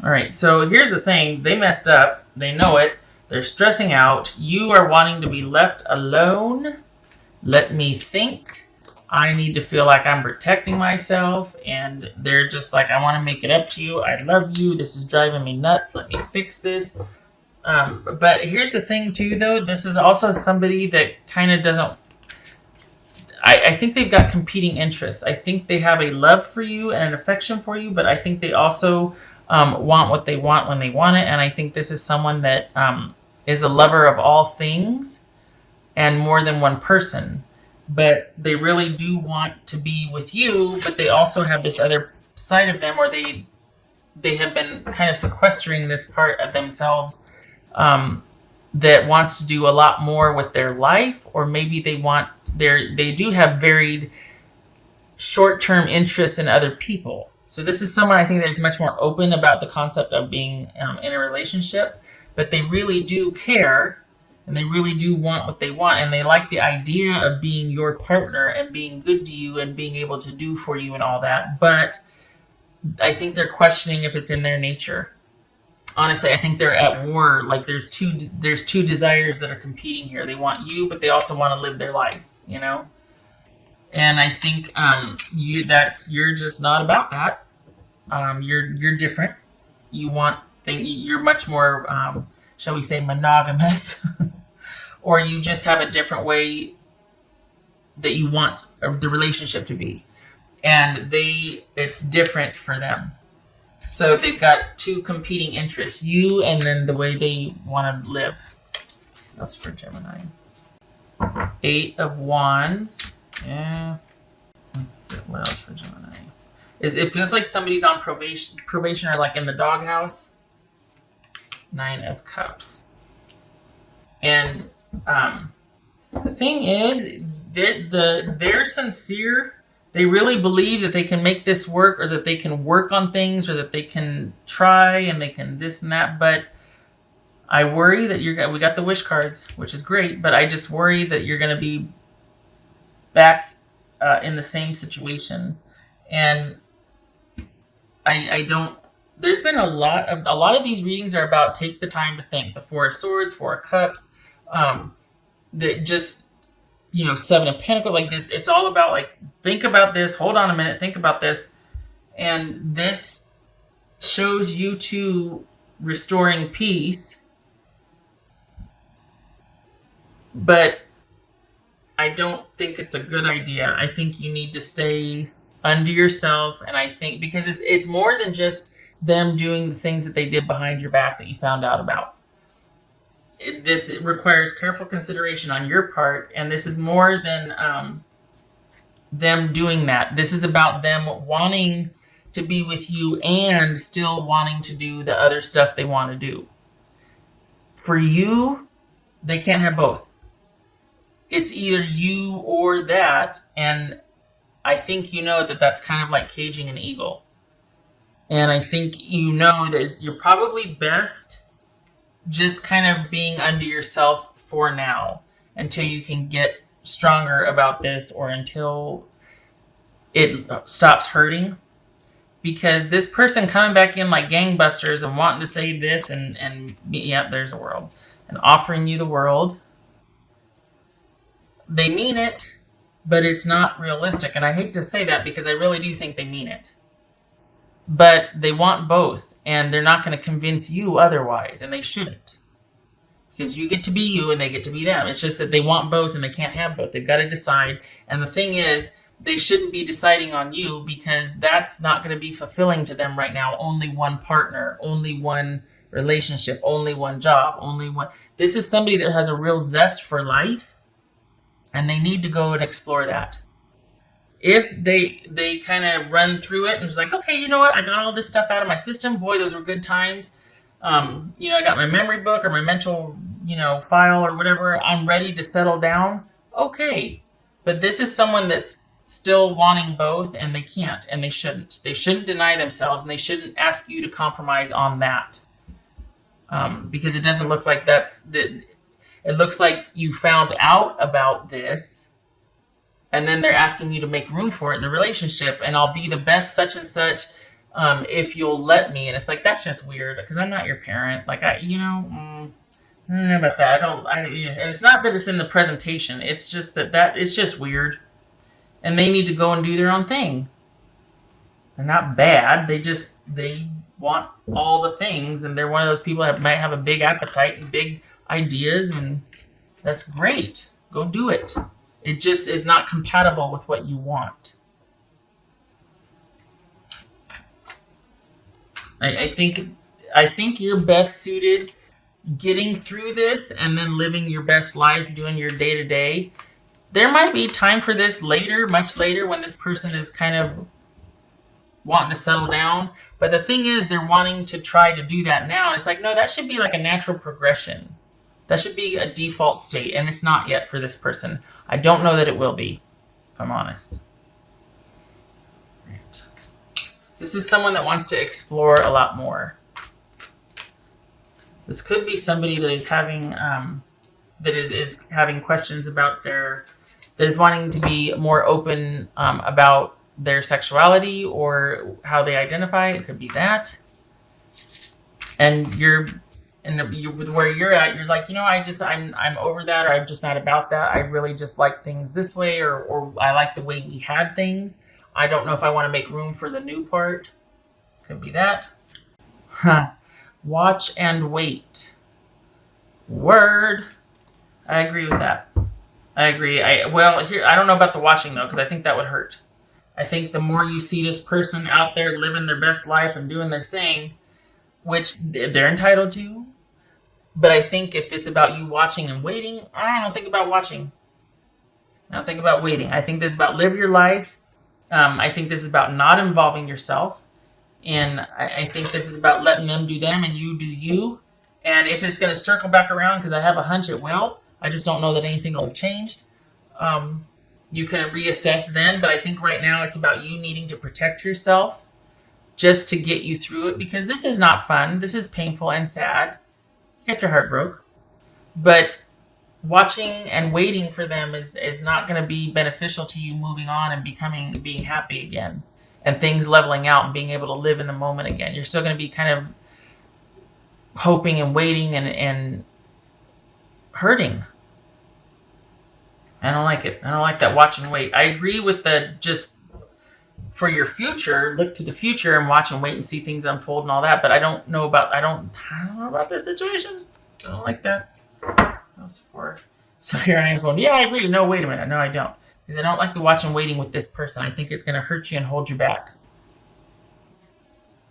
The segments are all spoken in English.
All right, so here's the thing. They messed up. They know it. They're stressing out. You are wanting to be left alone. Let me think. I need to feel like I'm protecting myself. And they're just like, I want to make it up to you. I love you. This is driving me nuts. Let me fix this. But here's the thing, too, though. This is also somebody that kind of doesn't... I think they've got competing interests. I think they have a love for you and an affection for you, but I think they also want what they want when they want it. And I think this is someone that is a lover of all things and more than one person. But they really do want to be with you, but they also have this other side of them where they have been kind of sequestering this part of themselves that wants to do a lot more with their life, or maybe they do have varied short-term interests in other people. So this is someone I think that is much more open about the concept of being in a relationship, but they really do care and they really do want what they want, and they like the idea of being your partner and being good to you and being able to do for you and all that. But I think they're questioning if it's in their nature. Honestly, I think they're at war. Like there's two desires that are competing here. They want you, but they also want to live their life, you know? And I think you're just not about that. You're different. You're much more shall we say monogamous, or you just have a different way that you want the relationship to be, and it's different for them. So they've got two competing interests, you and then the way they want to live. What else for Gemini? 8 of Wands. Yeah. Let's see, what else for Gemini? It feels like somebody's on probation or like in the doghouse. 9 of Cups. And the thing is, they're sincere. They really believe that they can make this work, or that they can work on things, or that they can try and they can this and that. But I worry that we got the wish cards, which is great, but I just worry that you're going to be back in the same situation. And I don't, there's been a lot of these readings are about take the time to think. The 4 of Swords, 4 of Cups, that just, 7 of Pentacles, like this, it's all about like, think about this, hold on a minute, think about this. And this shows you two restoring peace. But I don't think it's a good idea. I think you need to stay under yourself. And I think because it's more than just them doing the things that they did behind your back that you found out about. It requires careful consideration on your part, and this is more than them doing that. This is about them wanting to be with you and still wanting to do the other stuff they want to do. For you, they can't have both. It's either you or that, and I think that that's kind of like caging an eagle. And I think that you're probably best just kind of being under yourself for now until you can get stronger about this, or until it stops hurting. Because this person coming back in like gangbusters and wanting to say this and yeah, there's a world, and offering you the world. They mean it, but it's not realistic. And I hate to say that because I really do think they mean it. But they want both, and they're not going to convince you otherwise, and they shouldn't. Because you get to be you and they get to be them. It's just that they want both and they can't have both. They've got to decide. And the thing is, they shouldn't be deciding on you, because that's not going to be fulfilling to them right now. Only one partner, only one relationship, only one job, only one. This is somebody that has a real zest for life, and they need to go and explore that. If they kind of run through it and just like, okay, you know what? I got all this stuff out of my system. Boy, those were good times. I got my memory book or my mental, file or whatever. I'm ready to settle down. Okay. But this is someone that's still wanting both, and they can't, and they shouldn't. They shouldn't deny themselves, and they shouldn't ask you to compromise on that. Because it doesn't look like it looks like you found out about this, and then they're asking you to make room for it in the relationship, and I'll be the best such and such, if you'll let me. And it's like, that's just weird because I'm not your parent. Like, I don't know about that. And it's not that it's in the presentation. It's just that it's just weird. And they need to go and do their own thing. They're not bad. They want all the things. And they're one of those people that might have a big appetite and big ideas. And that's great. Go do it. It just is not compatible with what you want. I think you're best suited getting through this and then living your best life, doing your day-to-day. There might be time for this later, much later, when this person is kind of wanting to settle down. But the thing is, they're wanting to try to do that now. It's like, no, that should be like a natural progression. That should be a default state, and it's not yet for this person. I don't know that it will be, if I'm honest. Right. This is someone that wants to explore a lot more. This could be somebody that is having is having questions about that is wanting to be more open about their sexuality or how they identify. It could be that. And with where you're at, you're like, I'm over that, or I'm just not about that. I really just like things this way, or I like the way we had things. I don't know if I want to make room for the new part. Could be that. Watch and wait. Word. I agree with that. I agree. I don't know about the watching though, because I think that would hurt. I think the more you see this person out there living their best life and doing their thing, which they're entitled to, but I think if it's about you watching and waiting, I don't think about watching. I don't think about waiting. I think this is about live your life. I think this is about not involving yourself. And I think this is about letting them do them and you do you. And if it's going to circle back around, because I have a hunch it will, I just don't know that anything will have changed. You can reassess then, but I think right now it's about you needing to protect yourself just to get you through it, because this is not fun. This is painful and sad. You get your heart broke. But watching and waiting for them is not going to be beneficial to you moving on and being happy again. And things leveling out and being able to live in the moment again. You're still going to be kind of hoping and waiting and hurting. I don't like it. I don't like that watch and wait. I agree with the just for your future, look to the future and watch and wait and see things unfold and all that. But I don't know about this situation. I don't like that. That was for. So here I am going, yeah, I agree. No, wait a minute. No, I don't. Because I don't like the watch and waiting with this person. I think it's going to hurt you and hold you back.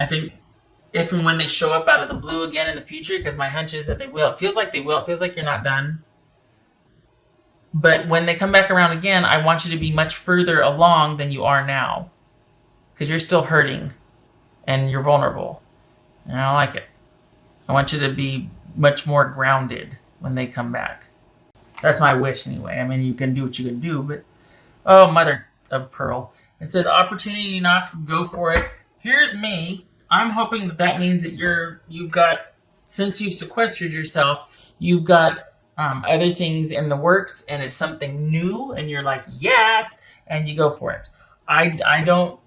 I think if and when they show up out of the blue again in the future, because my hunch is that they will. It feels like they will. It feels like you're not done. But when they come back around again, I want you to be much further along than you are now. Because you're still hurting. And you're vulnerable. And I don't like it. I want you to be much more grounded when they come back. That's my wish anyway. I mean, you can do what you can do, but... Oh, mother of pearl. It says, opportunity knocks, go for it. Here's me. I'm hoping that means that you've got, since you've sequestered yourself, you've got other things in the works, and it's something new, and you're like, yes, and you go for it. I don't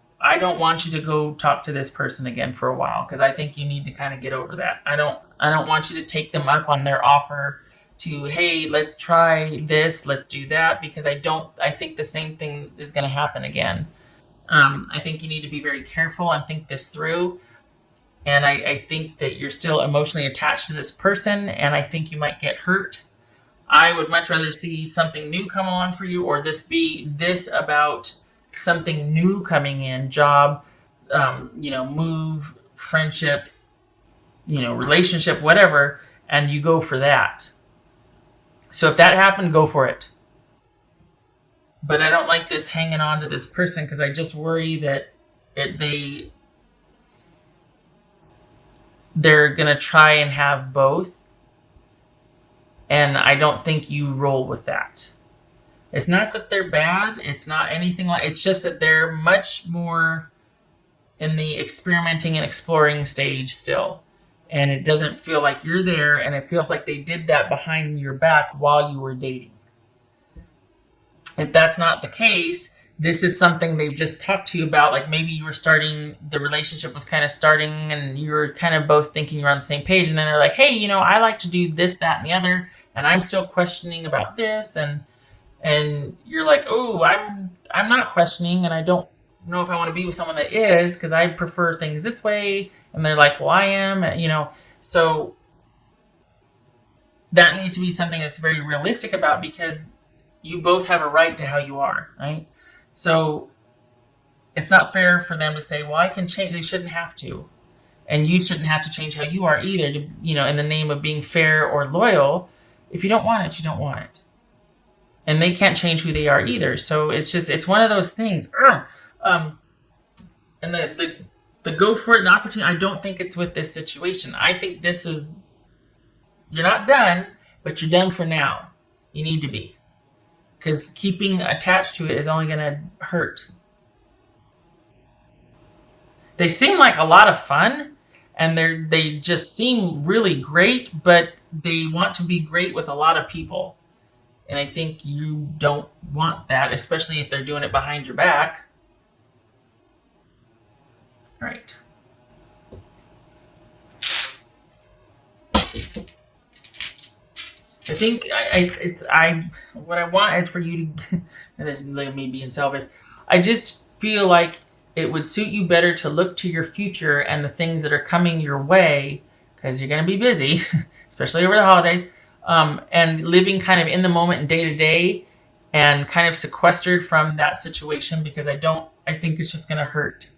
want you to go talk to this person again for a while, because I think you need to kind of get over that. I don't want you to take them up on their offer to, hey, let's try this, let's do that, because I think the same thing is going to happen again. I think you need to be very careful and think this through. And I think that you're still emotionally attached to this person, and I think you might get hurt. I would much rather see something new come on for you, or this about something new coming in, job, move, friendships, relationship, whatever, and you go for that. So if that happened, go for it. But I don't like this hanging on to this person, because I just worry that they're going to try and have both. And I don't think you roll with that. It's not that they're bad. It's not anything like... It's just that they're much more in the experimenting and exploring stage still. And it doesn't feel like you're there, and it feels like they did that behind your back while you were dating. If that's not the case, this is something they've just talked to you about. Like maybe you were starting, the relationship was kind of starting and you were kind of both thinking you're on the same page. And then they're like, hey, I like to do this, that, and the other. And I'm still questioning about this. And you're like, oh, I'm not questioning. And I don't know if I want to be with someone that is, because I prefer things this way. And they're like, well, I am, so that needs to be something that's very realistic about, because you both have a right to how you are, right? So it's not fair for them to say, well, I can change. They shouldn't have to. And you shouldn't have to change how you are either, to, in the name of being fair or loyal. If you don't want it, you don't want it. And they can't change who they are either. So it's one of those things. And the go for it, the opportunity, I don't think it's with this situation. I think this is, you're not done, but you're done for now. You need to be. Because keeping attached to it is only going to hurt. They seem like a lot of fun, and they just seem really great, but they want to be great with a lot of people. And I think you don't want that, especially if they're doing it behind your back. All right. I think what I want is for you to, and this may be being selfish, I just feel like it would suit you better to look to your future and the things that are coming your way, because you're going to be busy, especially over the holidays, and living kind of in the moment and day to day, and kind of sequestered from that situation, because I think it's just going to hurt.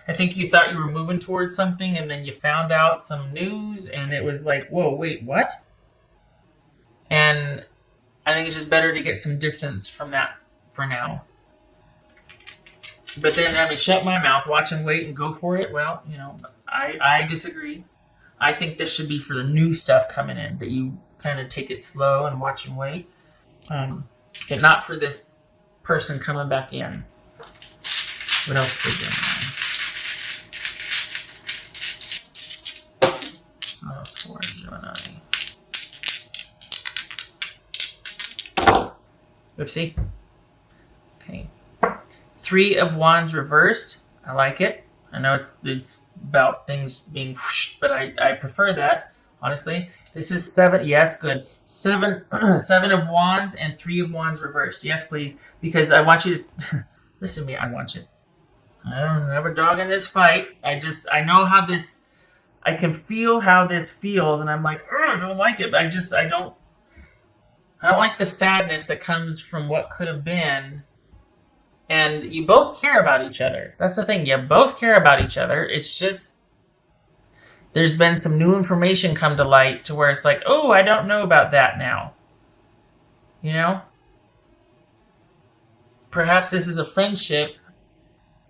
I think you thought you were moving towards something, and then you found out some news, and it was like, whoa, wait, what? And I think it's just better to get some distance from that for now. But then, shut my mouth, watch and wait, and go for it. Well, I disagree. I think this should be for the new stuff coming in, that you kind of take it slow and watch and wait. But not for this person coming back in. What else for Gemini? What else for Gemini? Oopsie. Okay. 3 of Wands reversed. I like it. I know it's about things being whoosh, but I prefer that, honestly. This is 7. Yes, good. 7 of Wands and 3 of Wands reversed. Yes, please. Because I want you to listen to me. I want you. I don't have a dog in this fight. I know how this, I can feel how this feels, and I'm like, I don't like it. But I don't like the sadness that comes from what could have been. And you both care about each other. That's the thing. You both care about each other. It's just, there's been some new information come to light to where it's like, oh, I don't know about that now. Perhaps this is a friendship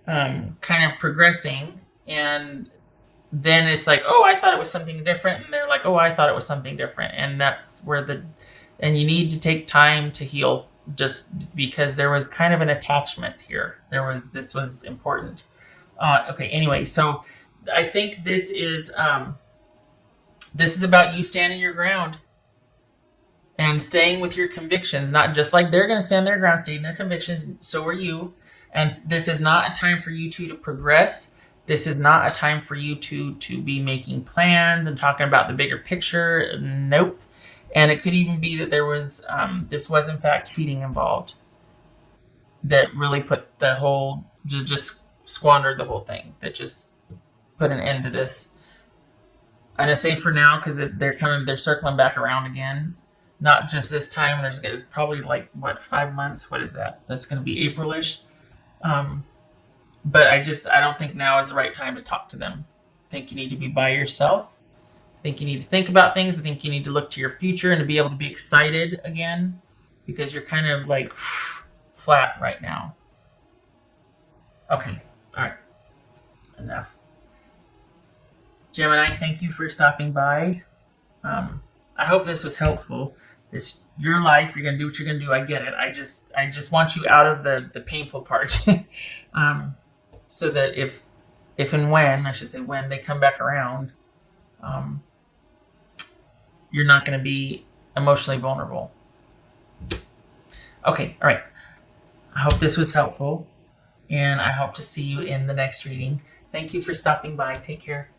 kind of progressing, and then it's like, oh, I thought it was something different. And they're like, oh, I thought it was something different. And that's where and you need to take time to heal, just because there was kind of an attachment here. This was important. Okay, anyway, so I think this is about you standing your ground and staying with your convictions. Not just like they're going to stand their ground, stay in their convictions. So are you. And this is not a time for you two to progress. This is not a time for you to be making plans and talking about the bigger picture. Nope. And it could even be that there was, this was in fact cheating involved, that really put the whole, just squandered the whole thing, that just put an end to this. I'm going to say for now, because they're circling back around again. Not just this time, there's probably 5 months? What is that? That's going to be April-ish. But I don't think now is the right time to talk to them. I think you need to be by yourself. I think you need to think about things. I think you need to look to your future and to be able to be excited again, because you're kind of flat right now. Okay. All right. Enough. Gemini, thank you for stopping by. I hope this was helpful. It's your life. You're going to do what you're going to do. I get it. I just want you out of the painful part. So that if and when, I should say when they come back around, you're not going to be emotionally vulnerable. Okay, all right. I hope this was helpful, and I hope to see you in the next reading. Thank you for stopping by. Take care.